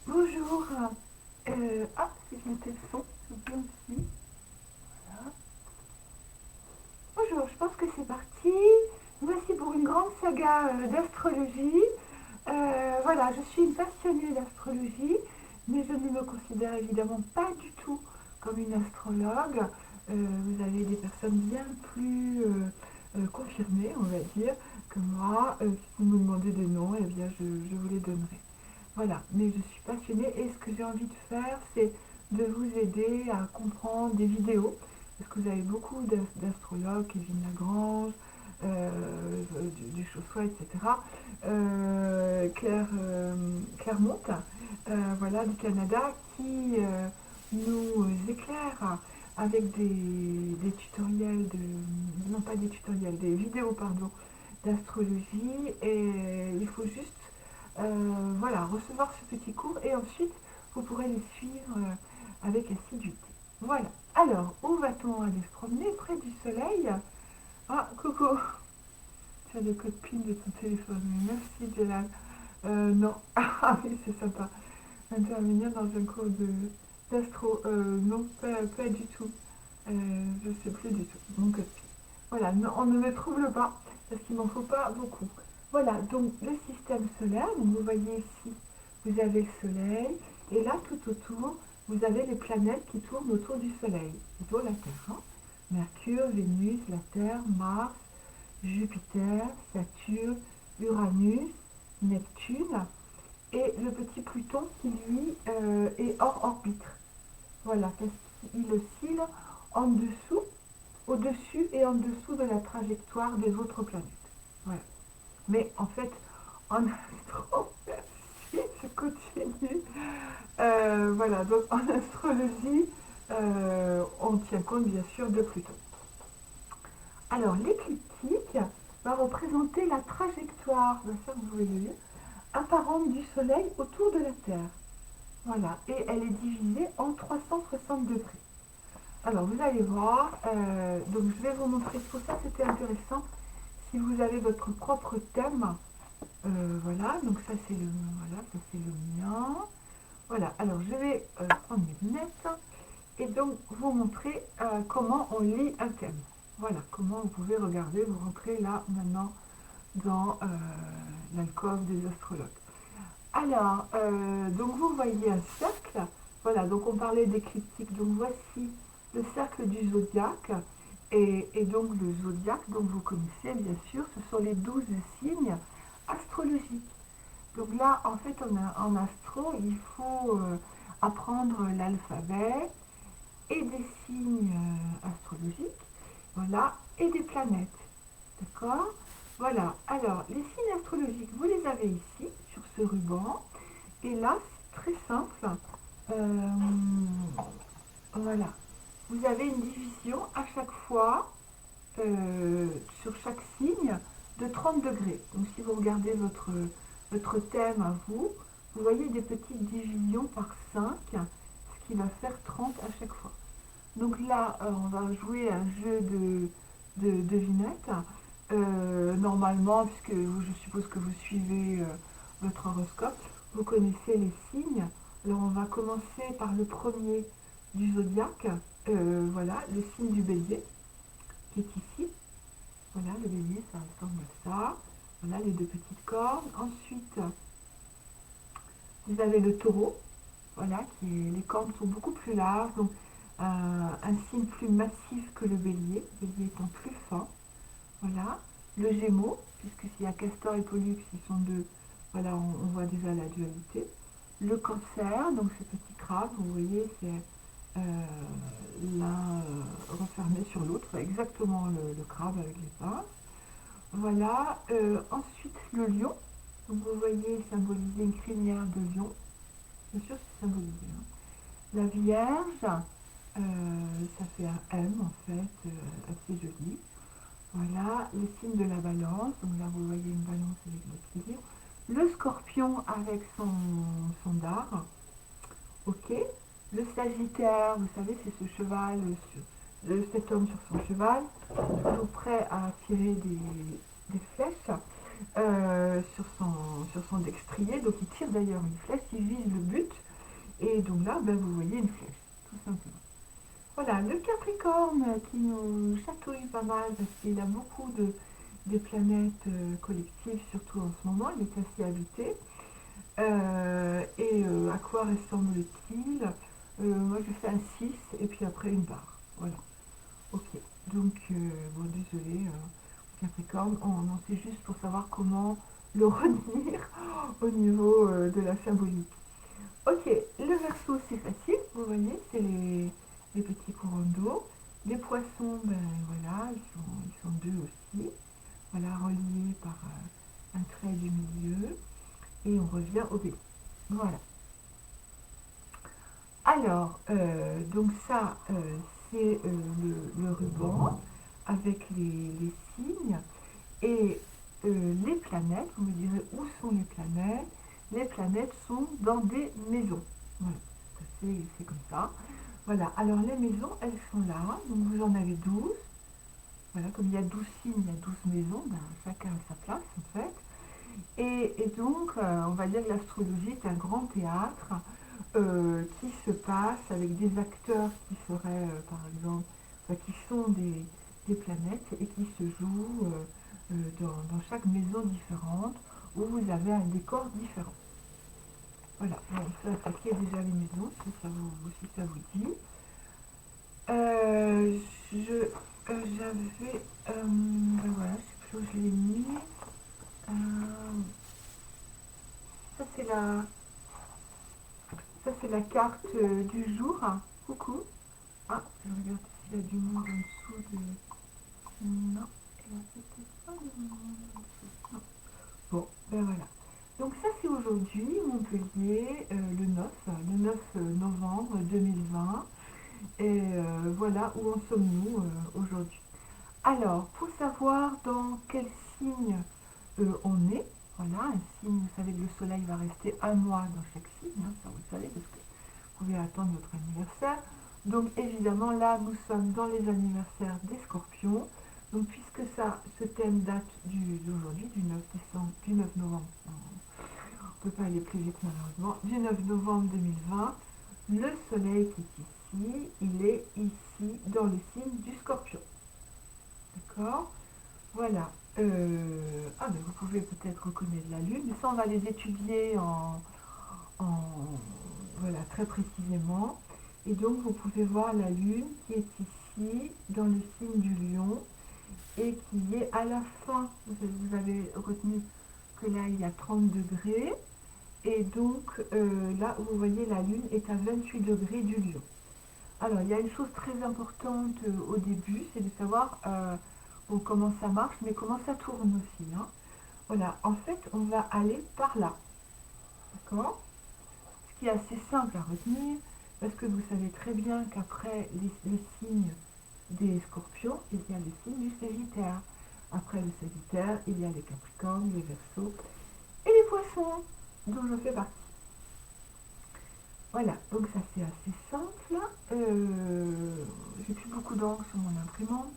Bonjour. Si je mettais le son, c'est bien aussi. Voilà. Bonjour, je pense que c'est parti. Voici pour une grande saga d'astrologie. Voilà, je suis une passionnée d'astrologie, mais je ne me considère évidemment pas du tout comme une astrologue. Vous avez des personnes bien plus confirmées, on va dire, que moi. Si vous me demandez des noms, eh bien, je vous les donnerai. Voilà, mais je suis passionnée et ce que j'ai envie de faire, c'est de vous aider à comprendre des vidéos, parce que vous avez beaucoup d'astrologues, Kevin Lagrange, du Chaussois, etc. Claire Monte, voilà, du Canada, qui nous éclaire avec des tutoriels non pas des tutoriels, des vidéos, pardon, d'astrologie. Et il faut juste voilà, recevoir ce petit cours et ensuite vous pourrez les suivre avec assiduité. Voilà. Alors, où va-t-on aller se promener? Près du soleil. Ah, coucou, tu as le code PIN de ton téléphone. Merci, Jelal. Non. Ah oui, c'est sympa. Intervenir dans un cours d'astro. Non, pas du tout. Je ne sais plus du tout. Mon code PIN. Voilà, non, on ne me trouble pas parce qu'il m'en faut pas beaucoup. Voilà, donc le système solaire, donc vous voyez ici, vous avez le soleil, et là tout autour, vous avez les planètes qui tournent autour du soleil, plutôt la Terre, hein. Mercure, Vénus, la Terre, Mars, Jupiter, Saturne, Uranus, Neptune, et le petit Pluton qui lui est hors orbite. Voilà, parce qu'il oscille en dessous, au-dessus et en dessous de la trajectoire des autres planètes. Voilà. Mais en fait, en astro, si je continue, voilà, donc en astrologie, on tient compte bien sûr de Pluton. Alors, l'écliptique va représenter la trajectoire, ça vous voyez, apparente du Soleil autour de la Terre. Voilà, et elle est divisée en 360 degrés. Alors, vous allez voir, donc je vais vous montrer tout ça, c'était intéressant. Si vous avez votre propre thème, voilà, donc ça c'est le mien. Voilà, alors je vais prendre mes lunettes et donc vous montrer comment on lit un thème. Voilà, comment vous pouvez regarder, vous rentrez là maintenant dans l'alcôve des astrologues. Alors, donc vous voyez un cercle. Voilà, donc on parlait d'écliptique. Donc voici le cercle du zodiaque. Et donc le zodiaque, donc vous connaissez bien sûr, ce sont les 12 signes astrologiques. Donc là, en fait, en astro, il faut apprendre l'alphabet et des signes astrologiques, voilà, et des planètes. D'accord? Voilà. Alors, les signes astrologiques, vous les avez ici, sur ce ruban. Et là, c'est très simple. Euh, voilà. Vous avez une division à chaque fois, sur chaque signe, de 30 degrés. Donc, si vous regardez votre thème à vous, vous voyez des petites divisions par 5, ce qui va faire 30 à chaque fois. Donc là, on va jouer un jeu de devinettes. Normalement, puisque je suppose que vous suivez votre horoscope, vous connaissez les signes. Alors on va commencer par le premier du zodiaque. Voilà, le signe du bélier, qui est ici. Voilà, le bélier, ça ressemble à ça. Voilà, les deux petites cornes. Ensuite, vous avez le taureau. Voilà, les cornes sont beaucoup plus larges. Donc, un signe plus massif que le bélier étant plus fin. Voilà, le gémeaux, puisque s'il y a castor et pollux, ils sont deux, voilà, on voit déjà la dualité. Le cancer, donc ce petit crabe, vous voyez, c'est l'un refermé sur l'autre, exactement le crabe avec les pinces. Voilà, ensuite le lion, donc vous voyez symboliser une crinière de lion, bien sûr c'est symbolisé, hein. La Vierge, ça fait un M en fait, assez joli. Voilà, le signe de la balance, donc là vous voyez une balance avec l'équilibre. Le scorpion avec son dard, ok. Le sagittaire, vous savez, c'est ce cheval, cet homme sur son cheval, toujours prêt à tirer des flèches. sur son destrier. Donc il tire d'ailleurs une flèche, il vise le but. Et donc là, ben, vous voyez une flèche, tout simplement. Voilà, le Capricorne qui nous chatouille pas mal parce qu'il a beaucoup des planètes collectives, surtout en ce moment, il est assez habité. À quoi ressemble-t-il? Moi je fais un 6 et puis après une barre. Voilà. Ok. Donc, bon, désolé, Capricorne, non, c'est juste pour savoir comment le retenir au niveau de la symbolique. Ok, le Verseau c'est facile, vous voyez, c'est les petits courants d'eau. Les poissons, ben voilà, ils sont deux aussi. Voilà, reliés par un trait du milieu. Et on revient au bélier. Voilà. Alors, donc ça, c'est le ruban avec les signes et les planètes. Vous me direz où sont les planètes? Les planètes sont dans des maisons. Voilà, c'est comme ça. Voilà, alors les maisons, elles sont là. Donc vous en avez 12. Voilà, comme il y a 12 signes, il y a 12 maisons. Ben, chacun a sa place en fait. Et donc, on va dire que l'astrologie est un grand théâtre qui se passe avec des acteurs qui seraient, par exemple, enfin, qui sont des planètes et qui se jouent dans chaque maison différente où vous avez un décor différent. Voilà, bon, on peut attaquer déjà les maisons si ça vous dit. J'avais, ben voilà, je sais plus où je l'ai mis. Euh, ça c'est la carte du jour. Coucou. Ah, je regarde s'il y a du monde en dessous de... Non, il n'y a peut-être pas de monde en dessous. Non. Bon, ben voilà. Donc ça c'est aujourd'hui, Montpellier, le 9 novembre 2020. Et voilà où en sommes-nous aujourd'hui. Alors, pour savoir dans quel signe on est, voilà, un signe, vous savez que le soleil va rester un mois dans chaque signe, hein, ça vous le savez, parce que vous pouvez attendre votre anniversaire. Donc évidemment, là, nous sommes dans les anniversaires des scorpions. Donc puisque ce thème date d'aujourd'hui, du 9 décembre, du 9 novembre, on ne peut pas aller plus vite malheureusement, du 9 novembre 2020, le soleil qui est ici, il est ici dans le signe du scorpion. D'accord? Voilà. Ah ben vous pouvez peut-être reconnaître la lune, mais ça on va les étudier en voilà, très précisément. Et donc vous pouvez voir la lune qui est ici dans le signe du lion et qui est à la fin. Vous avez retenu que là il y a 30 degrés et donc là vous voyez la lune est à 28 degrés du lion. Alors il y a une chose très importante au début, c'est de savoir bon, comment ça marche mais comment ça tourne aussi, hein. Voilà, en fait on va aller par là, d'accord? Ce qui est assez simple à retenir, parce que vous savez très bien qu'après les signes des scorpions, il y a les signes du Sagittaire. Après le Sagittaire, il y a les Capricornes, les Verseaux et les Poissons, dont je fais partie. Voilà, donc ça c'est assez simple. J'ai plus beaucoup d'encre sur mon imprimante,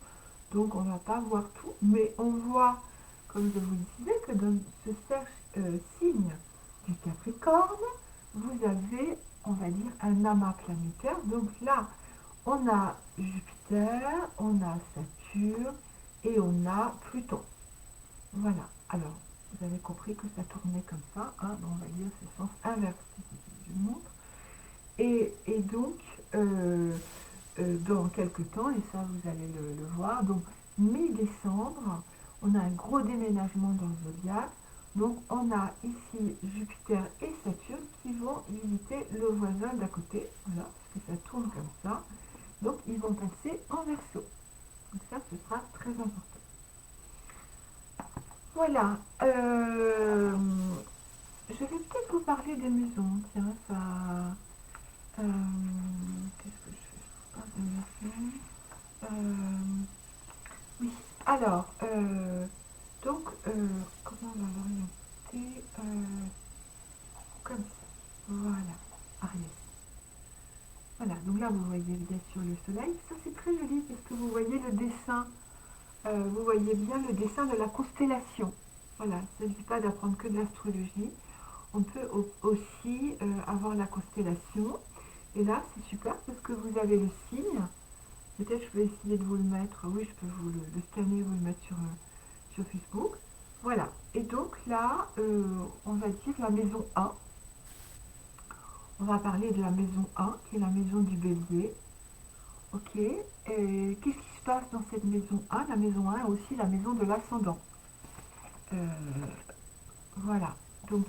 donc on ne va pas voir tout, mais on voit, comme je vous le disais, que dans ce signe du Capricorne, vous avez, on va dire, un amas planétaire. Donc là, on a Jupiter, on a Saturne et on a Pluton. Voilà, alors vous avez compris que ça tournait comme ça, hein, on va dire c'est sens inversé, je vous montre. Et donc, dans quelques temps, et ça vous allez le voir, donc mi-décembre, on a un gros déménagement dans le zodiaque. Donc on a ici Jupiter et Saturne qui vont visiter le voisin d'à côté, voilà, parce que ça tourne comme ça. Donc ils vont passer en Verseau. Donc ça, ce sera très important. Voilà. Je vais peut-être vous parler des maisons. Tiens, ça... qu'est-ce que je fais? Je parle de maison. Oui. Alors, donc, comment on va l'orienter? Comme ça. Voilà. Ariel. Voilà, donc là vous voyez bien sûr le soleil. Ça c'est très joli parce que vous voyez le dessin. Vous voyez bien le dessin de la constellation. Voilà, il ne s'agit pas d'apprendre que de l'astrologie. On peut aussi avoir la constellation. Et là, c'est super parce que vous avez le signe. Peut-être je vais essayer de vous le mettre. Oui, je peux vous le scanner, vous le mettre sur Facebook. Voilà. Et donc là, on va dire la maison 1. On va parler de la maison 1, qui est la maison du bélier. Ok. Et qu'est-ce qui se passe dans cette maison 1? La maison 1 est aussi la maison de l'ascendant. Euh, voilà. Donc,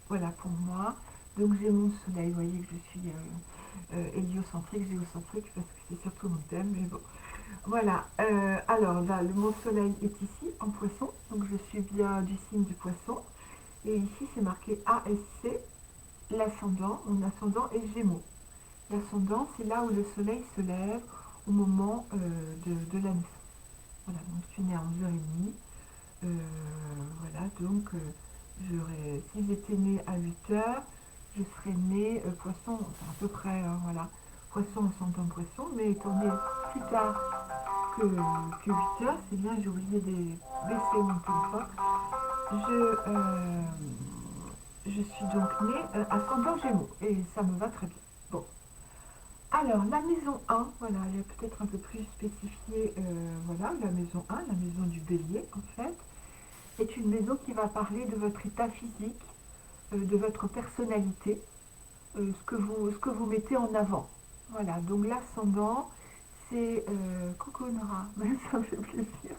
voilà pour moi. Donc, j'ai mon soleil. Vous voyez que je suis héliocentrique, géocentrique, parce que c'est surtout mon thème. Mais bon. Voilà. Alors, là, mon soleil est ici, en poisson. Donc, je suis bien du signe du poisson. Et ici, c'est marqué ASC. L'ascendant, mon ascendant est Gémeaux. L'ascendant, c'est là où le soleil se lève au moment de la naissance. Voilà, donc je suis née à 11h30. Voilà, donc si j'étais née à 8h, je serais née poisson, enfin, à peu près, hein, voilà, poisson ascendant poisson, mais étant née plus tard que 8h, c'est bien, j'ai oublié de baisser mon téléphone. Je suis donc née ascendant Gémeaux et ça me va très bien. Bon, alors la maison 1, voilà, elle est peut-être un peu plus spécifiée. Voilà, la maison 1, la maison du bélier en fait, est une maison qui va parler de votre état physique, de votre personnalité, ce que vous mettez en avant. Voilà, donc l'ascendant, c'est coucou Nora, ça me fait plaisir.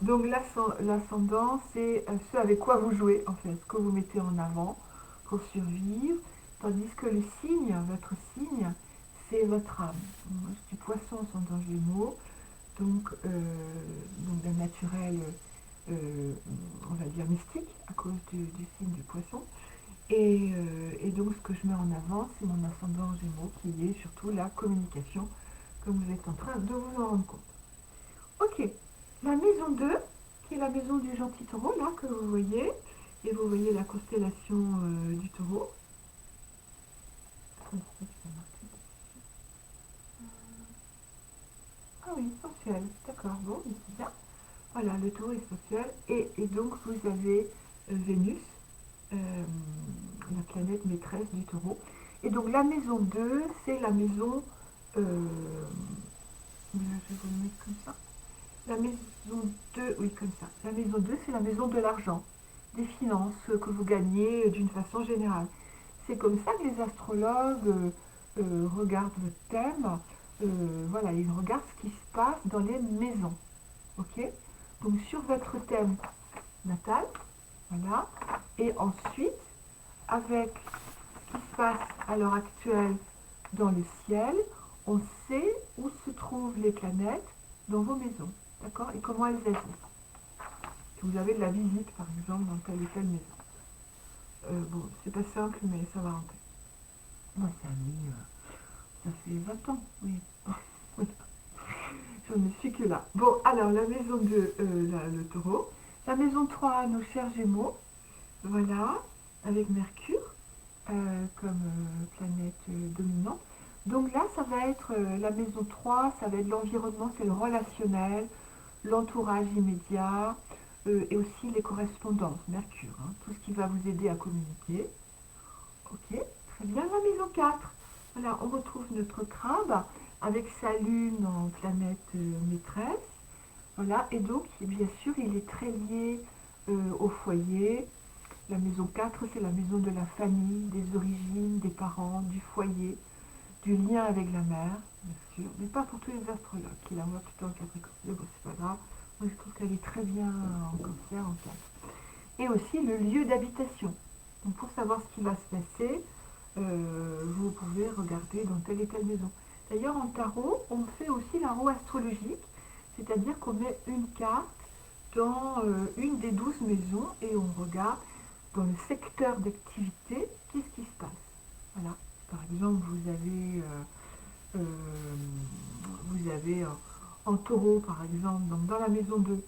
Donc l'ascendant, c'est ce avec quoi vous jouez, en fait, ce que vous mettez en avant pour survivre, tandis que le signe, votre signe, c'est votre âme. Moi, je suis poisson ascendant Gémeaux, donc d'un naturel, on va dire mystique, à cause du signe du poisson. Et donc ce que je mets en avant, c'est mon ascendant Gémeaux, qui est surtout la communication, comme vous êtes en train de vous en rendre compte. Ok, la maison 2, qui est la maison du gentil taureau, là, que vous voyez. Et vous voyez la constellation du taureau. Ah oui, sensuel, d'accord, bon, c'est bien. Voilà, le taureau est sensuel. Et donc, vous avez Vénus, la planète maîtresse du taureau. Et donc, la maison 2, c'est la maison... je vais vous le mettre comme ça. La maison 2, oui, comme ça. La maison 2, c'est la maison de l'argent, des finances que vous gagnez d'une façon générale. C'est comme ça que les astrologues regardent votre thème. Voilà, ils regardent ce qui se passe dans les maisons. Ok? Donc sur votre thème natal, voilà. Et ensuite, avec ce qui se passe à l'heure actuelle dans le ciel, on sait où se trouvent les planètes dans vos maisons. D'accord? Et comment elles agissent. Si vous avez de la visite, par exemple, dans telle ou telle maison. Bon, c'est pas simple, mais ça va rentrer. Moi, ça fait 20 ans, oui. Je ne suis que là. Bon, alors, la maison 2, le taureau. La maison 3, nos chers Gémeaux. Voilà, avec Mercure comme planète dominante. Donc là, ça va être la maison 3, ça va être l'environnement, c'est le relationnel, l'entourage immédiat et aussi les correspondances, Mercure, hein, tout ce qui va vous aider à communiquer. Ok, très bien. La maison 4, voilà, on retrouve notre crabe avec sa lune en planète maîtresse. Voilà, et donc, bien sûr, il est très lié au foyer. La maison 4, c'est la maison de la famille, des origines, des parents, du foyer, du lien avec la mère, bien sûr, mais pas pour tous les astrologues, qui la voient plutôt en Capricorne. Mais bon, c'est pas grave. Moi, je trouve qu'elle est très bien en Cancer, en 4. Et aussi le lieu d'habitation. Donc, pour savoir ce qui va se passer, vous pouvez regarder dans telle et telle maison. D'ailleurs, en tarot, on fait aussi la roue astrologique, c'est-à-dire qu'on met une carte dans une des 12 maisons et on regarde dans le secteur d'activité qu'est-ce qui se passe. Voilà. Par exemple, vous avez en taureau, par exemple, donc dans la maison 2,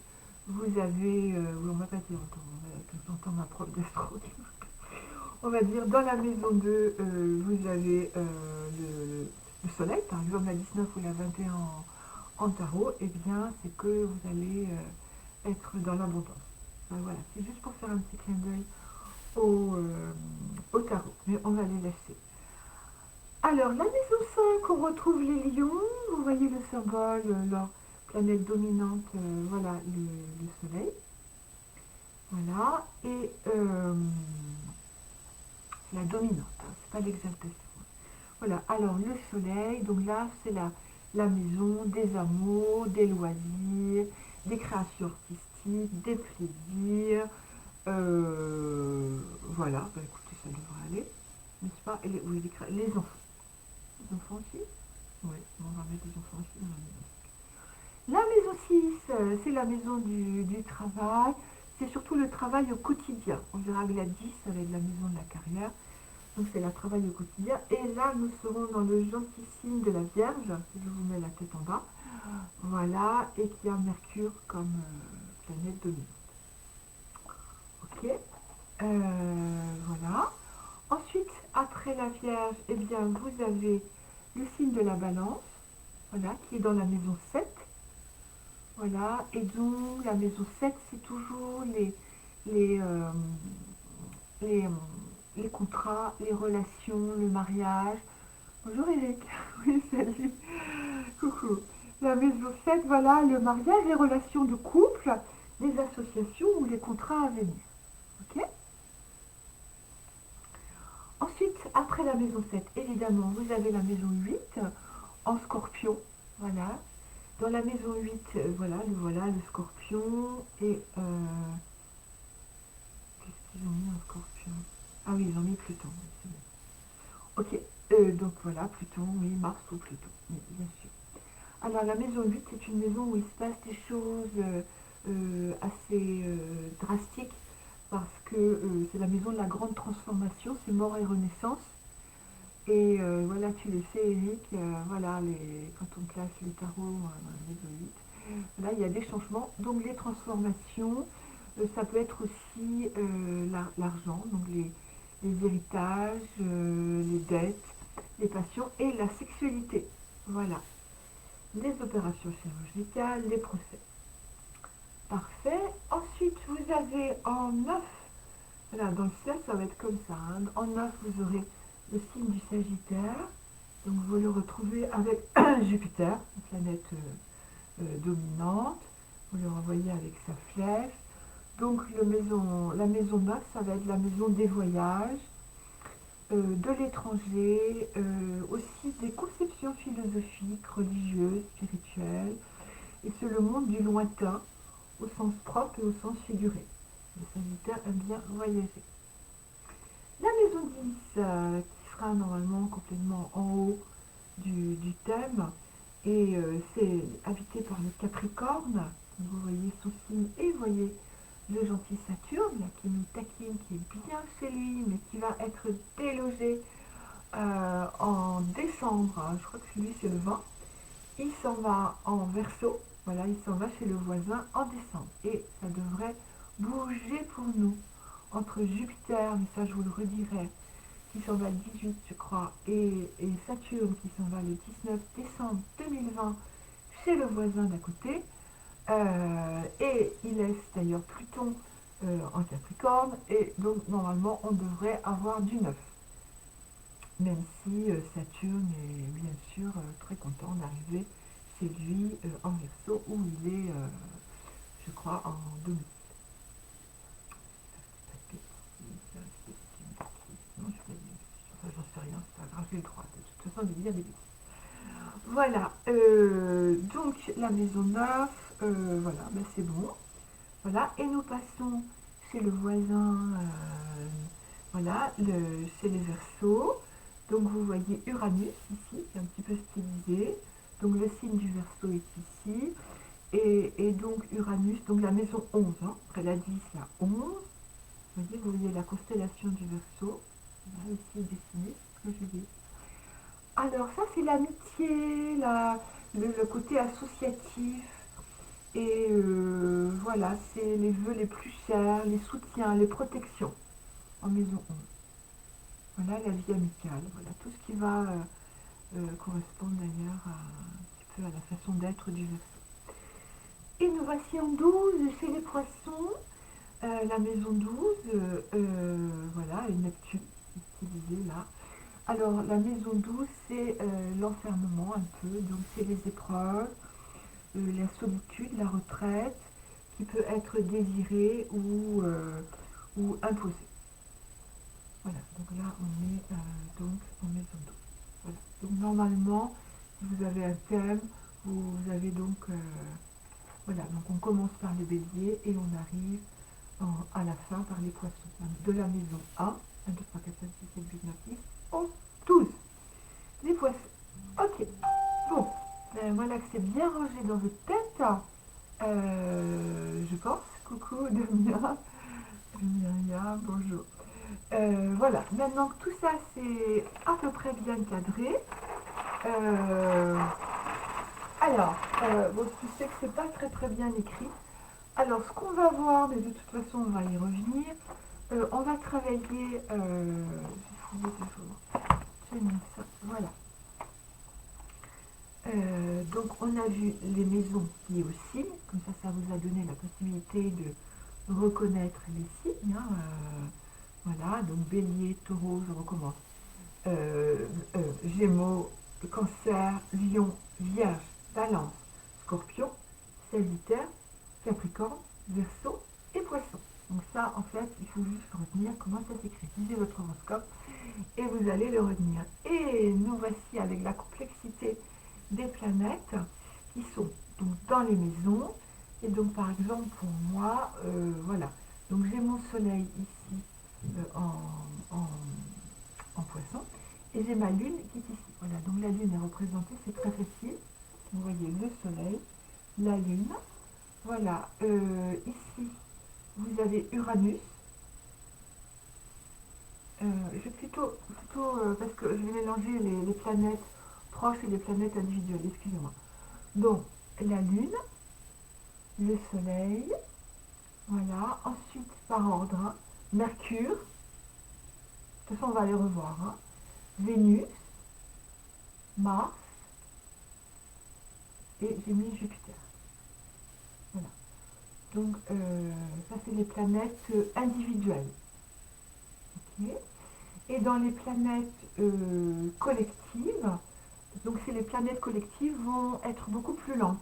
vous avez, oui, on va pas dire en taureau, j'entends ma prof d'astro. On va dire dans la maison 2, vous avez le soleil, par exemple la 19 ou la 21 en tarot, et bien c'est que vous allez être dans l'abondance. Voilà, c'est juste pour faire un petit clin d'œil au tarot, mais on va les laisser. Alors, la maison 5, on retrouve les lions. Vous voyez le symbole, leur planète dominante, voilà, le soleil. Voilà, et la dominante, hein, c'est pas l'exaltation. Voilà, alors le soleil, donc là, c'est la maison des amours, des loisirs, des créations artistiques, des plaisirs. Voilà, bah écoutez, ça devrait aller, n'est-ce pas? Et oui, les enfants. Les enfants aussi? Oui, on va mettre les enfants aussi dans la maison. La maison 6, c'est la maison du travail. C'est surtout le travail au quotidien. On verra que la 10, ça va être la maison de la carrière. Donc c'est le travail au quotidien. Et là, nous serons dans le gentil signe de la Vierge. Je vous mets la tête en bas. Voilà, et qui a Mercure comme planète dominante. Ok, voilà. Ensuite, après la Vierge, eh bien, vous avez le signe de la Balance, voilà, qui est dans la maison 7. Voilà, et donc la maison 7, c'est toujours les, euh, les, euh, les contrats, les relations, le mariage. Bonjour Eric, oui, salut, coucou. La maison 7, voilà, le mariage, les relations de couple, les associations ou les contrats à venir. Ok. Ensuite, après la maison 7, évidemment, vous avez la maison 8 en scorpion. Voilà. Dans la maison 8, voilà, le scorpion. Et qu'est-ce qu'ils ont mis en scorpion? Ah oui, ils ont mis Pluton. Oui, c'est bon. Ok, donc voilà, Pluton, oui, Mars ou Pluton, oui, bien sûr. Alors la maison 8 est une maison où il se passe des choses assez drastiques parce que c'est la maison de la grande transformation, c'est mort et renaissance. Et voilà, tu le sais, Eric, voilà, quand on classe les tarots dans la maison 8, là, il y a des changements. Donc, les transformations, ça peut être aussi l'argent, donc les héritages, les dettes, les passions et la sexualité. Voilà, les opérations chirurgicales, les procès. Parfait. Ensuite, vous avez en 9, voilà, dans le ciel, ça va être comme ça, hein. En 9, vous aurez le signe du Sagittaire. Donc, vous le retrouvez avec Jupiter, une planète dominante. Vous le revoyez avec sa flèche. Donc, la maison 9, ça va être la maison des voyages, de l'étranger, aussi des conceptions philosophiques, religieuses, spirituelles. Et c'est le monde du lointain, au sens propre et au sens figuré. Le Sagittaire aime bien voyager. La maison 10, qui sera normalement complètement en haut du thème, et c'est habité par le Capricorne. Vous voyez son signe et vous voyez le gentil Saturne là, qui nous taquine, qui est bien chez lui, mais qui va être délogé en décembre. Je crois que lui c'est le 20. Il s'en va en Verseau. Voilà, il s'en va chez le voisin en décembre. Et ça devrait bouger pour nous. Entre Jupiter, mais ça je vous le redirai, qui s'en va le 18 je crois, et Saturne qui s'en va le 19 décembre 2020 chez le voisin d'à côté. Et il laisse d'ailleurs Pluton en Capricorne, et donc normalement on devrait avoir du neuf. Même si Saturne est bien sûr très content d'arriver chez lui en Verseau où il est, je crois, en domicile. Non, je vais dire, enfin, j'en sais rien, c'est pas grave, j'ai le droit de toute façon de dire des bêtises. Voilà, donc la maison 9, voilà, ben c'est bon. Voilà, et nous passons chez le voisin, voilà, chez les Verseaux. Donc vous voyez Uranus ici, qui est un petit peu stylisé. Donc le signe du Verseau est ici. Et donc Uranus, donc la maison 11, hein, après la 10, la 11. Vous voyez la constellation du Verseau. Voilà, ici dessinée, ce que je dis. Alors ça c'est l'amitié, le côté associatif. Et voilà, c'est les vœux les plus chers, les soutiens, les protections en maison 11. Voilà la vie amicale, voilà tout ce qui va correspondre d'ailleurs un petit peu à la façon d'être du Verseau. Et nous voici en 12 chez les poissons. La maison 12, voilà, et Neptune, utilisée là. Alors, la maison 12, c'est l'enfermement un peu, donc c'est les épreuves, la solitude, la retraite, qui peut être désirée ou imposée. Voilà, donc là, on est donc en maison 12. Voilà. Donc, normalement, si vous avez un thème, vous avez donc, voilà, donc on commence par les béliers et on arrive à la fin par les poissons. De la maison 1, 1, 2, 3, 4, 5, 6, 7, 8, 9, 10, 11, 12. Les poissons. Ok. Bon. Voilà que c'est bien rangé dans votre tête. Je pense. Coucou Damien. Myriam, bonjour. Voilà. Maintenant que tout ça c'est à peu près bien cadré. euh, bon, je sais que c'est pas très bien écrit. Alors, ce qu'on va voir, mais de toute façon, on va y revenir. On va travailler. J'ai fouillé toujours. J'ai mis ça. Voilà. Donc, on a vu les maisons liées aux signes. Comme ça vous a donné la possibilité de reconnaître les signes. Hein, voilà. Donc, bélier, taureau, je recommence. Gémeaux, cancer, lion, vierge, balance, scorpion, sagittaire, capricorne, verseau et poisson. Donc ça, en fait, il faut juste retenir comment ça s'écrit. Lisez votre horoscope et vous allez le retenir. Et nous voici avec la complexité des planètes qui sont donc dans les maisons. Et donc, par exemple, pour moi, voilà. Donc, j'ai mon soleil ici en poisson. Et j'ai ma lune qui est ici. Voilà, donc la lune est représentée, c'est très facile. Vous voyez le soleil, la lune. Voilà, ici, vous avez Uranus. Je vais plutôt parce que je vais mélanger les planètes proches et les planètes individuelles, excusez-moi. Donc, la lune, le soleil, voilà. Ensuite, par ordre, hein, Mercure, de toute façon, on va les revoir, hein. Vénus, Mars, et j'ai mis Jupiter. Voilà. Donc, ça, c'est les planètes individuelles. Okay. Et dans les planètes collectives, donc c'est les planètes collectives vont être beaucoup plus lentes.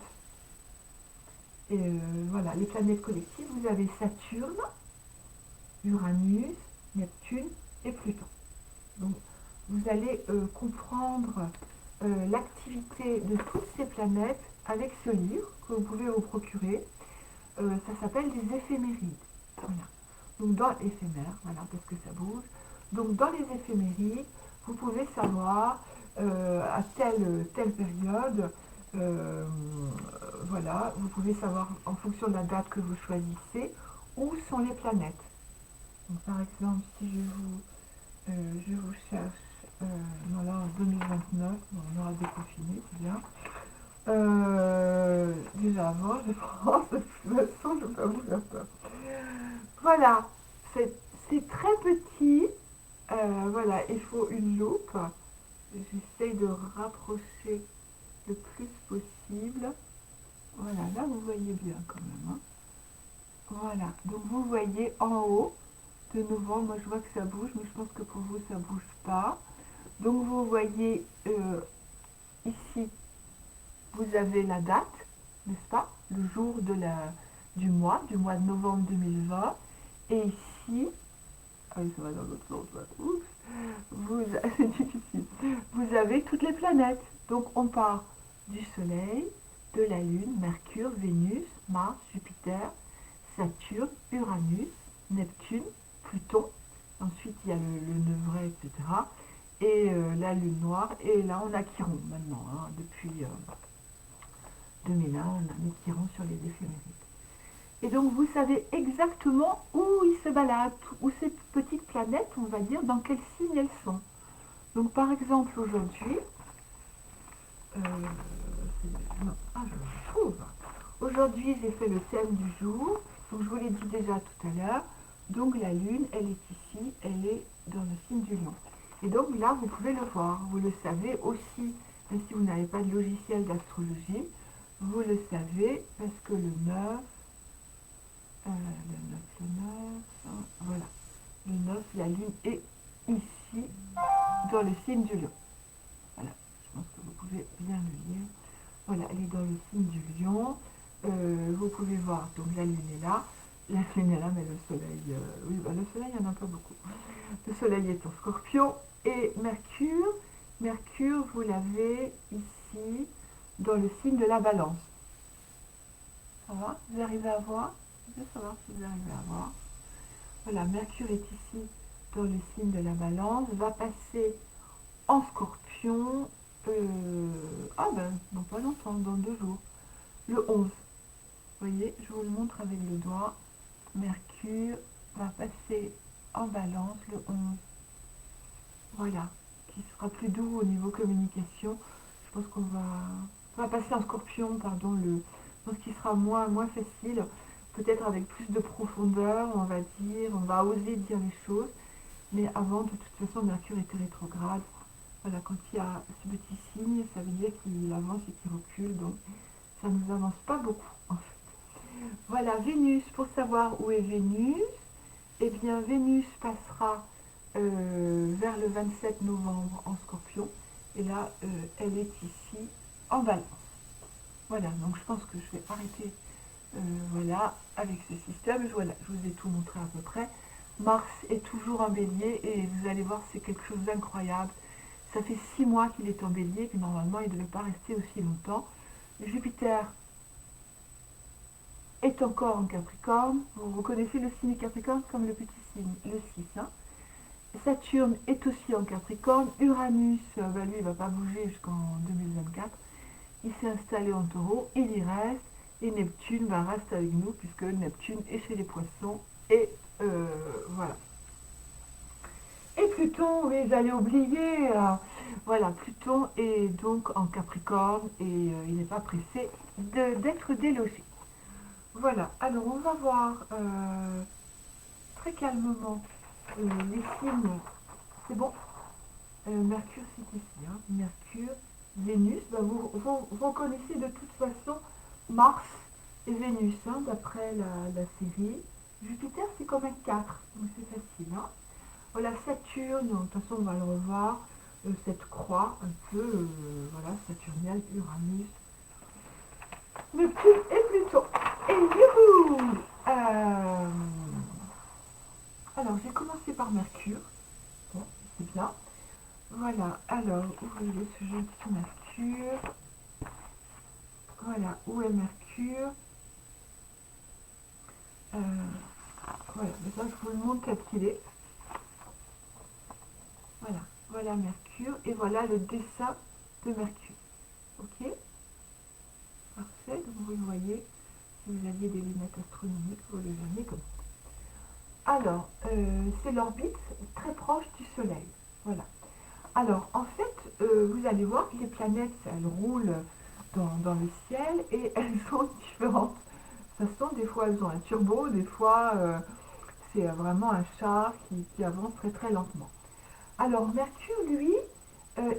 Et voilà, les planètes collectives, vous avez Saturne, Uranus, Neptune et Pluton. Donc, vous allez comprendre l'activité de toutes ces planètes avec ce livre que vous pouvez vous procurer. Ça s'appelle des éphémérides. Voilà. Donc dans l'éphémère, voilà, parce que ça bouge. Donc dans les éphémérides, vous pouvez savoir à telle période, voilà, vous pouvez savoir en fonction de la date que vous choisissez où sont les planètes. Donc par exemple, si je vous cherche, voilà, en 2029, on aura déconfiné, c'est bien. Déjà avant, je pense, de toute façon, je ne vais pas vous faire peur. Voilà, c'est très petit. Voilà, il faut une loupe. J'essaye de rapprocher le plus possible. Voilà, là vous voyez bien quand même. Hein. Voilà, donc vous voyez en haut, de nouveau, moi je vois que ça bouge, mais je pense que pour vous ça ne bouge pas. Donc vous voyez ici, vous avez la date, n'est-ce pas? Le jour du mois de novembre 2020. Et ici, ah oui, ça va dans l'autre sens, là. Oups, c'est difficile. Vous avez toutes les planètes. Donc on part du Soleil, de la Lune, Mercure, Vénus, Mars, Jupiter, Saturne, Uranus, Neptune, Pluton. Ensuite il y a le Nevrai, etc. Et la Lune noire. Et là on a Chiron maintenant, hein, depuis 2001, on a mis Chiron sur les éphémérides. Et donc vous savez exactement où ils se baladent, où ces petites planètes, on va dire, dans quel signe elles sont. Donc par exemple aujourd'hui, je le trouve. Aujourd'hui j'ai fait le thème du jour, donc je vous l'ai dit déjà tout à l'heure. Donc la lune, elle est ici, elle est dans le signe du lion. Et donc là vous pouvez le voir, vous le savez aussi, même si vous n'avez pas de logiciel d'astrologie, vous le savez parce que le 9, Le 9, le 9, voilà. Le 9, la lune est ici, dans le signe du lion. Voilà, je pense que vous pouvez bien le lire. Voilà, elle est dans le signe du lion. Vous pouvez voir, donc la lune est là. La lune est là, mais le soleil, oui, bah, le soleil, il n'y en a pas beaucoup. Le soleil est en scorpion. Et Mercure, vous l'avez ici, dans le signe de la balance. Ça va? Vous arrivez à voir? Je vais savoir si vous arrivez à voir. Voilà, Mercure est ici, dans le signe de la balance, va passer en scorpion, ah ben, non pas longtemps, dans 2 jours, le 11. Vous voyez, je vous le montre avec le doigt. Mercure va passer en balance le 11. Voilà, qui sera plus doux au niveau communication. Je pense qu'on va passer en scorpion, pardon, je pense qu'il sera moins facile, peut-être avec plus de profondeur, on va dire, on va oser dire les choses. Mais avant, de toute façon, Mercure était rétrograde. Voilà, quand il y a ce petit signe, ça veut dire qu'il avance et qu'il recule, donc ça ne nous avance pas beaucoup en fait. Voilà, Vénus, pour savoir où est Vénus, eh bien Vénus passera vers le 27 novembre en Scorpion, et là elle est ici en Balance. Voilà, donc je pense que je vais arrêter voilà, avec ce système. Voilà, je vous ai tout montré à peu près. Mars est toujours en Bélier et vous allez voir, c'est quelque chose d'incroyable. Ça fait 6 mois qu'il est en Bélier, puis normalement il ne devait pas rester aussi longtemps. Jupiter est encore en Capricorne. Vous reconnaissez le signe Capricorne comme le petit signe, le 6. Hein. Saturne est aussi en Capricorne. Uranus, lui, il ne va pas bouger jusqu'en 2024. Il s'est installé en Taureau, il y reste. Et Neptune reste avec nous, puisque Neptune est chez les poissons. Et voilà. Et Pluton, oui, j'allais oublier. Voilà, Pluton est donc en Capricorne et il n'est pas pressé d'être délogé. Voilà, alors on va voir très calmement les signes. C'est bon. Mercure, c'est ici. Hein. Mercure, Vénus. Ben vous connaissez de toute façon Mars et Vénus, hein, d'après la série. Jupiter, c'est quand même 4, donc c'est facile. Hein. Voilà, Saturne, de toute façon, on va le revoir. Cette croix, un peu, voilà, saturnienne, Uranus, Neptune et Pluton. Et youhou alors, j'ai commencé par Mercure. Bon, c'est bien. Voilà, alors, où est ce gentil Mercure? Voilà, où est Mercure? Voilà, maintenant je vous le montre tel qu'il est. Voilà, voilà Mercure, et voilà le dessin de Mercure. Ok? Parfait, donc vous le voyez, si vous aviez des lunettes astronomiques, vous le verrez comme ça. Alors, c'est l'orbite très proche du Soleil. Voilà. Alors, en fait, vous allez voir que les planètes, elles roulent dans le ciel et elles sont différentes. De toute façon, des fois, elles ont un turbo, des fois, c'est vraiment un char qui avance très très lentement. Alors, Mercure, lui,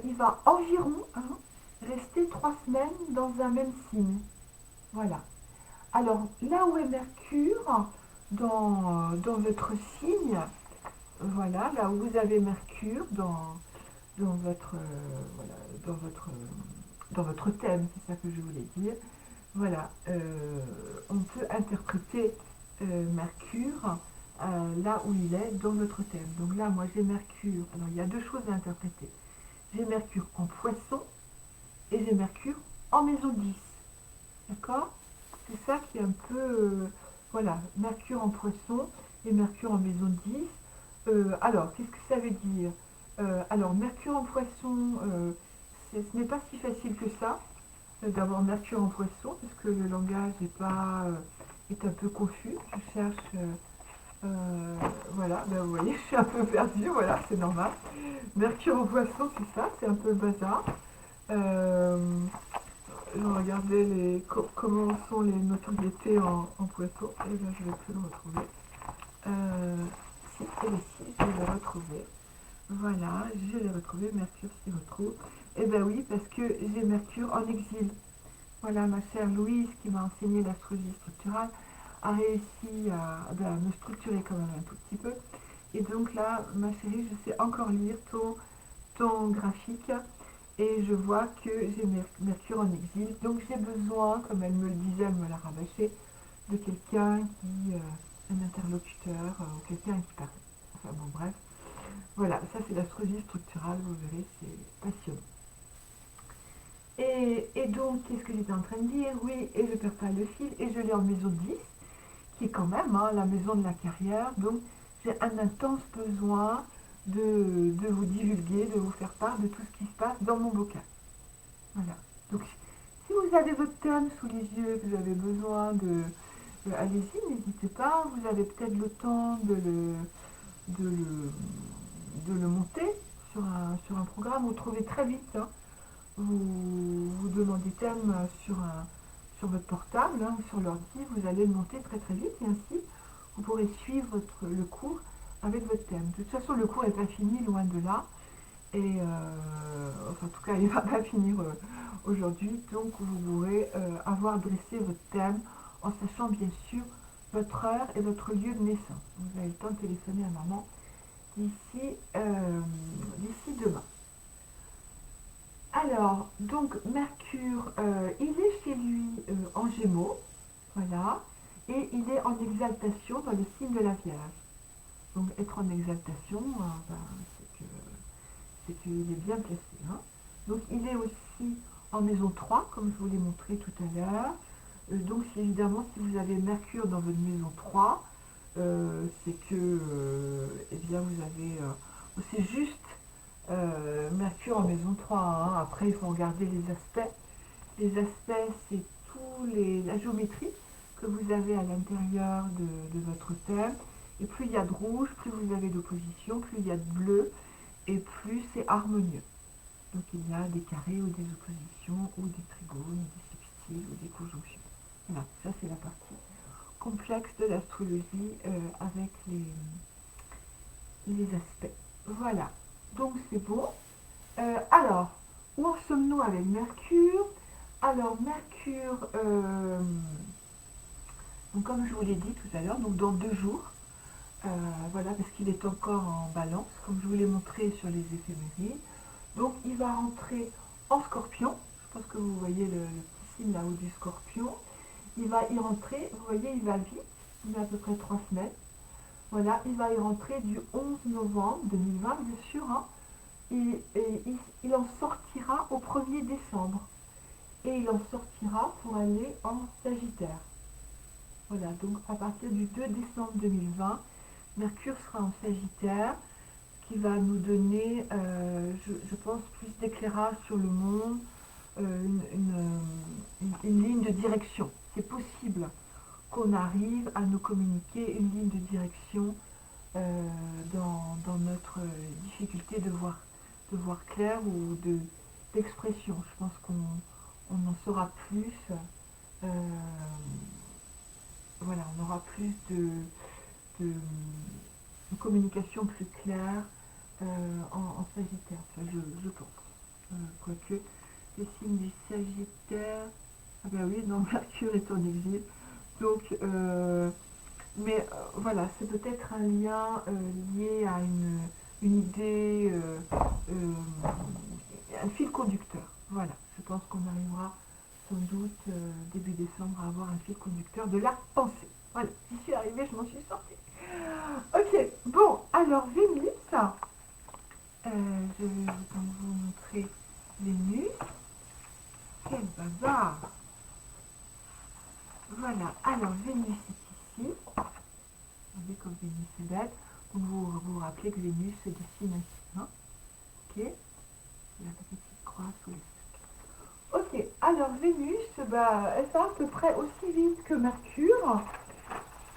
il va environ rester 3 semaines dans un même signe. Voilà. Alors, là où est Mercure, dans votre signe, voilà, là où vous avez Mercure, voilà, dans votre thème, c'est ça que je voulais dire. Voilà, on peut interpréter Mercure là où il est dans notre thème. Donc là, moi j'ai Mercure. Alors il y a 2 choses à interpréter. J'ai Mercure en Poisson et j'ai Mercure en maison 10. D'accord? C'est ça qui est un peu... voilà, Mercure en Poisson et Mercure en maison 10. Alors, qu'est-ce que ça veut dire? Alors, Mercure en Poisson, ce n'est pas si facile que ça d'avoir Mercure en Poisson, parce que le langage est un peu confus. Je cherche... voilà, ben vous voyez, je suis un peu perdue, voilà, c'est normal. Mercure en Poisson, c'est ça, c'est un peu le bazar. Regardez comment sont les notoriétés en Poisson, et bien je vais plus le retrouver. Si, et ici, je l'ai retrouvé. Voilà, je l'ai retrouvé, Mercure s'y retrouve. Et ben oui, parce que j'ai Mercure en exil. Voilà, ma chère Louise qui m'a enseigné l'astrologie structurale. a réussi à me structurer quand même un tout petit peu. Et donc là, ma chérie, je sais encore lire ton graphique et je vois que j'ai Mercure en exil. Donc j'ai besoin, comme elle me le disait, elle me l'a rabâché, de quelqu'un qui, un interlocuteur ou quelqu'un qui parle. Enfin bon, bref. Voilà, ça c'est l'astrologie structurale, vous verrez, c'est passionnant. Et donc, qu'est-ce que j'étais en train de dire? Oui, et je perds pas le fil, et je l'ai en maison 10, qui est quand même la maison de la carrière. Donc, j'ai un intense besoin de vous divulguer, de vous faire part de tout ce qui se passe dans mon bocal. Voilà. Donc, si vous avez votre thème sous les yeux, que vous avez besoin de... allez-y, n'hésitez pas. Vous avez peut-être le temps de le, de le monter sur un programme. Vous trouvez très vite. Hein. Vous demandez thème sur votre portable, hein, sur l'ordi. Vous allez le monter très très vite. Et ainsi, vous pourrez suivre le cours avec votre thème. De toute façon, le cours n'est pas fini, loin de là. Et enfin, en tout cas, il ne va pas finir aujourd'hui. Donc, vous pourrez avoir dressé votre thème en sachant bien sûr votre heure et votre lieu de naissance. Vous avez le temps de téléphoner à maman d'ici demain. Alors, donc Mercure, il est chez lui en Gémeaux, voilà, et il est en exaltation dans le signe de la Vierge. Donc, être en exaltation, ben, c'est qu'il est bien placé. Hein. Donc il est aussi en maison 3, comme je vous l'ai montré tout à l'heure. Donc évidemment, si vous avez Mercure dans votre maison 3, c'est que eh bien, vous avez... c'est juste Mercure en maison 3. Hein. Après, il faut regarder les aspects. Les aspects, c'est la géométrie que vous avez à l'intérieur de votre thème. Et plus il y a de rouge, plus vous avez d'opposition, plus il y a de bleu, et plus c'est harmonieux. Donc il y a des carrés ou des oppositions, ou des trigones, ou des sextiles, ou des conjonctions. Voilà, ça c'est la partie complexe de l'astrologie avec les aspects. Voilà, donc c'est bon. Alors, où en sommes-nous avec Mercure? Alors Mercure, donc comme je vous l'ai dit tout à l'heure, donc dans 2 jours, voilà, parce qu'il est encore en balance, comme je vous l'ai montré sur les éphémérides. Donc il va rentrer en scorpion. Je pense que vous voyez le petit signe là-haut du scorpion. Il va y rentrer, vous voyez, il va vite, il a à peu près 3 semaines. Voilà, il va y rentrer du 11 novembre 2020, bien sûr. Hein, et il en sortira au 1er décembre. Et il en sortira pour aller en Sagittaire. Voilà, donc à partir du 2 décembre 2020, Mercure sera en Sagittaire, ce qui va nous donner, je pense, plus d'éclairage sur le monde, une ligne de direction. C'est possible qu'on arrive à nous communiquer une ligne de direction dans notre difficulté de voir clair ou d'expression. Je pense qu'on en saura plus. Euh, voilà, on aura plus de communication plus claire en Sagittaire, ça, je pense. Quoique, le signe du Sagittaire, ah ben oui, non, Mercure est en exil. Donc, mais voilà, c'est peut-être un lien lié à une idée, un fil conducteur. Voilà, je pense qu'on arrivera sans doute début décembre à avoir un fil conducteur de la pensée. Voilà, j'y suis arrivée, je m'en suis sortie. Ok, bon, alors Vénus, je vais vous montrer Vénus. Quel bazar! Voilà, alors Vénus est ici. Regardez comme Vénus est belle. Donc vous rappelez que Vénus se dessine ainsi. Hein, ok, la petite croix sous les cercles. Ok, alors Vénus, bah, elle va à peu près aussi vite que Mercure.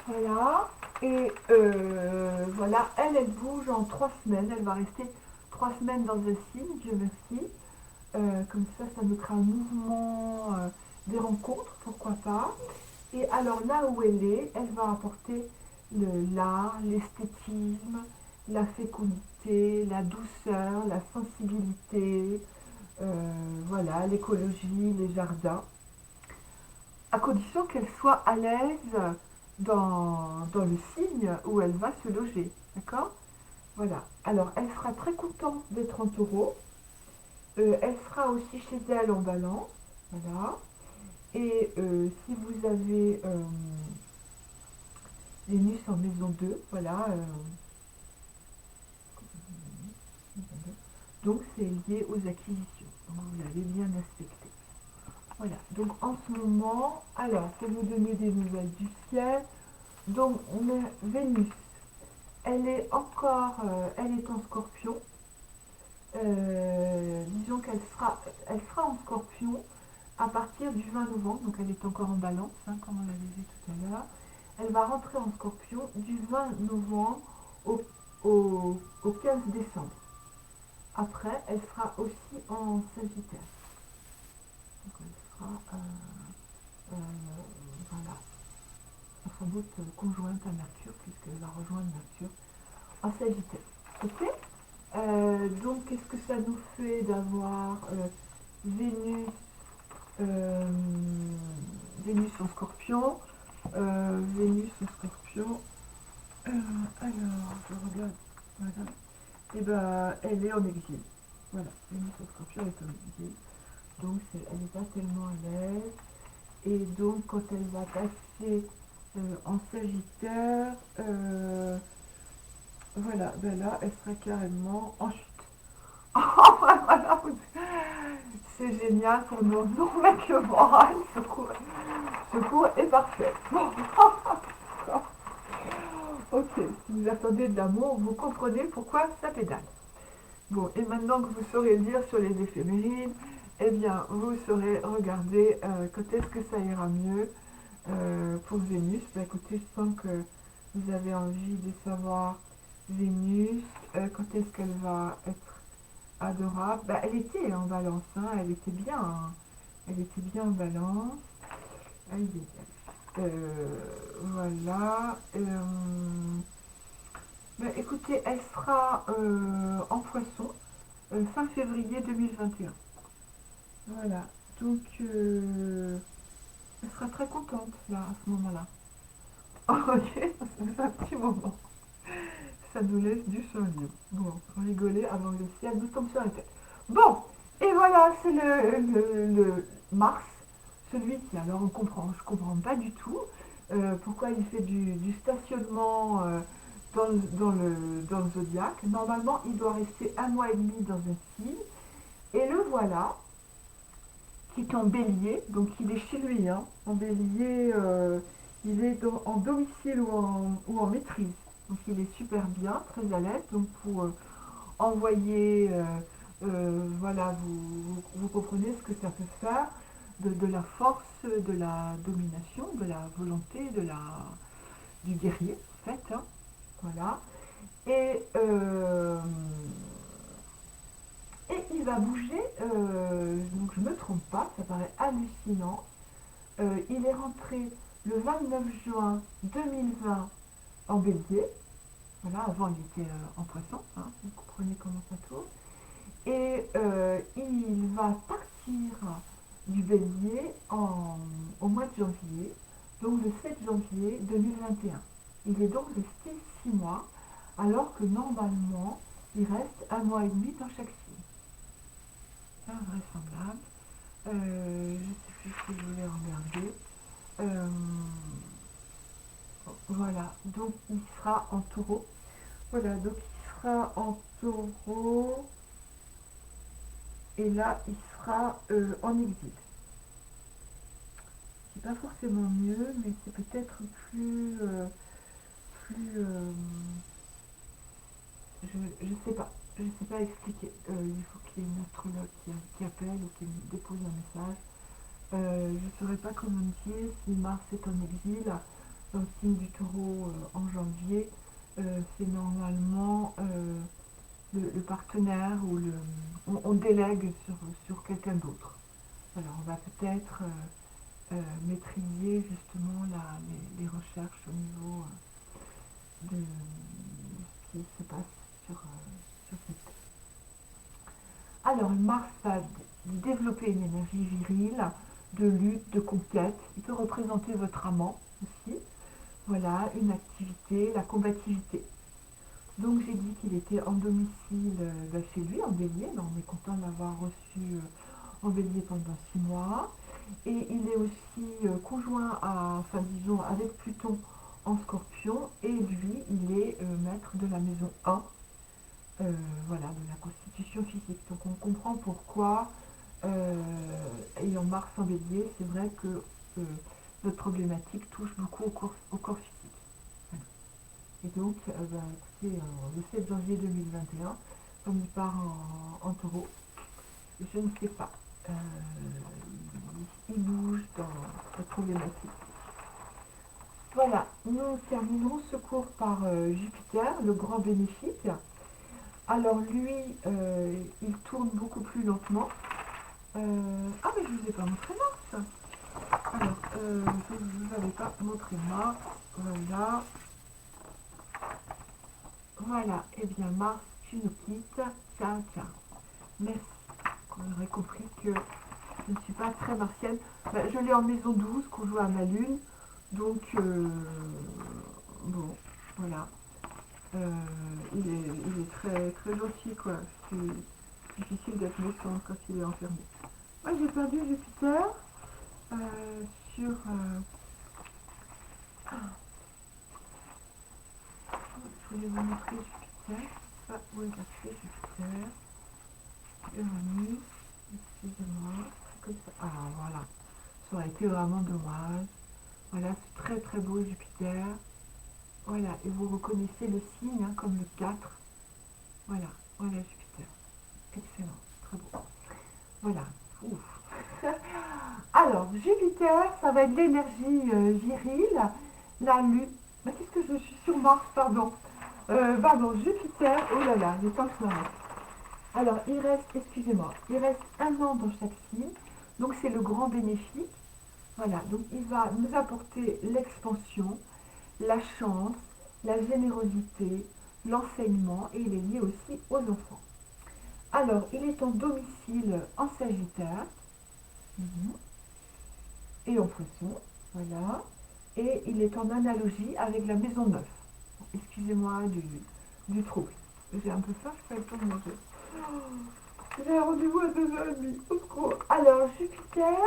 Voilà, et voilà, elle bouge en 3 semaines. Elle va rester 3 semaines dans un signe, Dieu merci. Comme ça nous crée un mouvement, des rencontres, pourquoi pas. Et alors là où elle va apporter l'art, l'esthétisme, la fécondité, la douceur, la sensibilité, voilà, l'écologie, les jardins, à condition qu'elle soit à l'aise dans le signe où elle va se loger. D'accord? Voilà. Alors, elle sera très contente d'être en taureau. Elle sera aussi chez elle en balance. Voilà. Et si vous avez Vénus en maison 2, voilà. Donc, c'est lié aux acquisitions. Donc, vous l'avez bien aspecté. Voilà. Donc, en ce moment, alors, pour vous donner des nouvelles du ciel, donc, Vénus, elle est en scorpion. Disons elle sera en scorpion à partir du 20 novembre, donc elle est encore en balance, hein, comme on l'avait vu tout à l'heure. Elle va rentrer en scorpion du 20 novembre au, au 15 décembre. Après, elle sera aussi en Sagittaire. Donc elle sera, voilà, sans doute conjointe à Mercure, puisqu'elle va rejoindre Mercure en Sagittaire. Ok. Donc, qu'est-ce que ça nous fait d'avoir Vénus, euh, Vénus en Scorpion, Vénus en Scorpion. Alors, je regarde. Voilà. Et ben, elle est en exil. Voilà, Vénus en Scorpion est en exil. Donc, elle n'est pas tellement à l'aise. Et donc, quand elle va passer en Sagittaire, voilà, ben là, elle sera carrément en chute. Voilà, c'est génial pour nous remettre le moral. Ce cours est parfait. Bon, ok, si vous attendez de l'amour, vous comprenez pourquoi ça pédale. Bon, et maintenant que vous saurez lire sur les éphémérides, eh bien, vous saurez regarder quand est-ce que ça ira mieux pour Vénus. Bah, écoutez, je sens que vous avez envie de savoir Vénus, quand est-ce qu'elle va être adorable. Bah, elle était en balance, hein, elle était bien, hein. Elle était bien en balance. Aïe, aïe, aïe. Voilà. Bah, écoutez, elle sera en poisson fin février 2021. Voilà. Donc, elle sera très contente là, à ce moment-là. Ok, ça fait un petit moment. Ça nous laisse du chagrin. Bon, rigoler avant que le ciel nous tombe sur la tête. Bon, et voilà, c'est le Mars, celui qui, alors je comprends pas du tout pourquoi il fait du stationnement dans le zodiaque. Normalement, il doit rester un mois et demi dans un signe. Et le voilà, qui est en bélier, donc il est chez lui, hein, en bélier, il est en domicile ou en maîtrise. Donc il est super bien, très à l'aise. Donc pour envoyer, voilà, vous comprenez ce que ça peut faire de la force, de la domination, de la volonté, du guerrier, en fait. Hein, voilà. Et, et il va bouger, donc je ne me trompe pas, ça paraît hallucinant. Il est rentré le 29 juin 2020 en bélier. Voilà, avant il était en poisson, hein, vous comprenez comment ça tourne. Et il va partir du bélier au mois de janvier, donc le 7 janvier 2021. Il est donc resté 6 mois, alors que normalement, il reste un mois et demi dans chaque signe. Invraisemblable. Je ne sais plus si je voulais regarder. Euh, voilà, donc il sera en taureau. Voilà, donc il sera en taureau. Et là, il sera en exil. C'est pas forcément mieux, mais c'est peut-être plus je sais pas. Je sais pas expliquer. Il faut qu'il y ait une astrologue qui appelle ou qui me dépose un message. Je ne saurais pas comment dire si Mars est en exil dans le signe du taureau en janvier. C'est normalement le partenaire ou on délègue sur quelqu'un d'autre. Alors on va peut-être maîtriser justement les recherches au niveau de ce qui se passe sur cette terre. Alors Mars va développer une énergie virile de lutte, de conquête. Il peut représenter votre amant aussi. voilà, une activité, la combativité. Donc j'ai dit qu'il était en domicile chez lui, en Bélier. Ben, on est content de l'avoir reçu en Bélier pendant 6 mois. Et il est aussi conjoint à, enfin disons, avec Pluton en Scorpion. Et lui, il est maître de la maison 1, voilà, de la constitution physique. Donc on comprend pourquoi, ayant Mars en Bélier, c'est vrai que notre problématique touche beaucoup au corps physique. Voilà. Et donc, bah, écoutez, le 7 janvier 2021, comme il part en taureau, je ne sais pas. Euh, il bouge dans cette problématique. Voilà, nous terminerons ce cours par Jupiter, le grand bénéfique. Alors lui, il tourne beaucoup plus lentement. Ah mais je ne vous ai pas montré Mars. Alors, je ne vous avais pas montré Mars. Voilà. Voilà, et bien Mars, tu nous quittes. Ciao, ciao. Merci. Vous aurez compris que je ne suis pas très martienne. Ben, je l'ai en maison 12, conjoint à ma lune. Donc, bon, voilà. Il est très, très gentil, quoi. C'est difficile d'être méchant quand il est enfermé. Moi, j'ai perdu Jupiter sur... je voulais vous montrer Jupiter. Ah, oui, regardez Jupiter. Uranus. Excusez-moi. Comme ça. Ah, voilà. Ça aurait été vraiment dommage. Voilà, c'est très très beau Jupiter. Voilà, et vous reconnaissez le signe hein, comme le 4. Voilà, voilà Jupiter. Excellent, très beau. Voilà. Ouf. Alors, Jupiter, ça va être l'énergie virile, la Lune. Mais qu'est-ce que je suis sur Mars, pardon. Pardon, Jupiter, oh là là, le temps que ça reste. Alors, il reste, excusez-moi, il reste 1 an dans chaque signe. Donc, c'est le grand bénéfique. Voilà, donc il va nous apporter l'expansion, la chance, la générosité, l'enseignement et il est lié aussi aux enfants. Alors, il est en domicile en Sagittaire et en Poisson, voilà, et il est en analogie avec la maison 9. Excusez-moi du trouble. J'ai un peu faim, je peux pas le temps de manger. J'ai un rendez-vous à 2h30, au secours. Alors, Jupiter,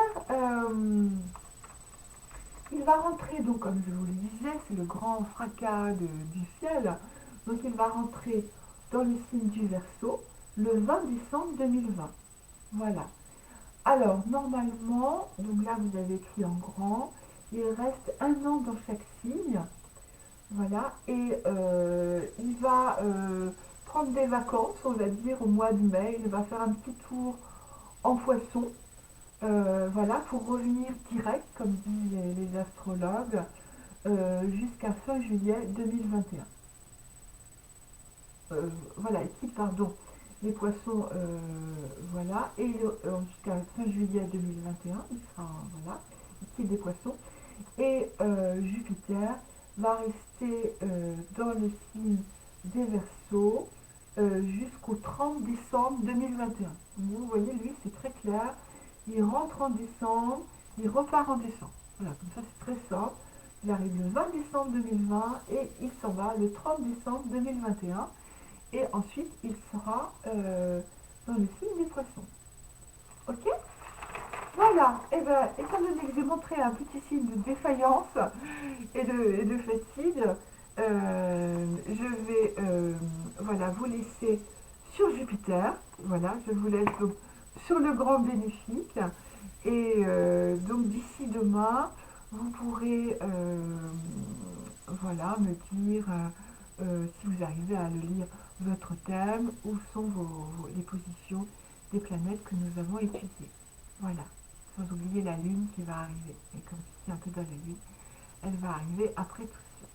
il va rentrer, donc comme je vous le disais, c'est le grand fracas du ciel. Donc il va rentrer dans le signe du Verseau le 20 décembre 2020. Voilà. Alors normalement, donc là vous avez écrit en grand, il reste 1 an dans chaque signe. Voilà. Et il va prendre des vacances, on va dire, au mois de mai. Il va faire un petit tour en Poisson. Voilà, pour revenir direct, comme disent les astrologues, jusqu'à fin juillet 2021. Voilà, il quitte, pardon, les poissons, voilà, et jusqu'à fin juillet 2021, il sera, voilà, il quitte les poissons, et Jupiter va rester dans le signe des Verseaux jusqu'au 30 décembre 2021. Vous voyez, lui, c'est très clair. Il rentre en décembre, il repart en décembre. Voilà, comme ça c'est très simple. Il arrive le 20 décembre 2020 et il s'en va le 30 décembre 2021. Et ensuite, il sera dans le signe des poissons. Ok? Voilà. Et bien, étant donné que j'ai montré un petit signe de défaillance et de fatigue, je vais voilà, vous laisser sur Jupiter. Voilà, je vous laisse donc sur le grand bénéfique. Et donc d'ici demain, vous pourrez voilà, me dire si vous arrivez à le lire votre thème, où sont les positions des planètes que nous avons étudiées. Voilà, sans oublier la Lune qui va arriver. Et comme je suis un peu dans la Lune, elle va arriver après tout ça.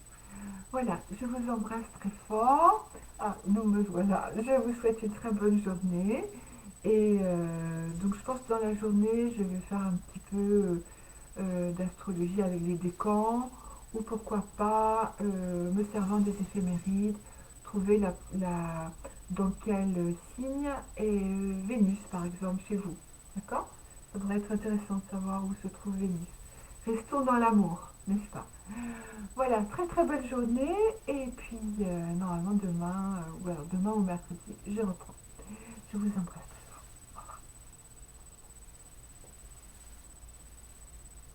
Voilà, je vous embrasse très fort. Ah, nous me voilà. Je vous souhaite une très bonne journée. Et donc je pense que dans la journée, je vais faire un petit peu d'astrologie avec les décans, ou pourquoi pas, me servant des éphémérides, trouver dans quel signe est Vénus, par exemple, chez vous. D'accord? Ça devrait être intéressant de savoir où se trouve Vénus. Restons dans l'amour. n'est-ce pas? Voilà, très très belle journée et puis normalement demain, ou alors demain ou mercredi, je reprends. Je vous embrasse.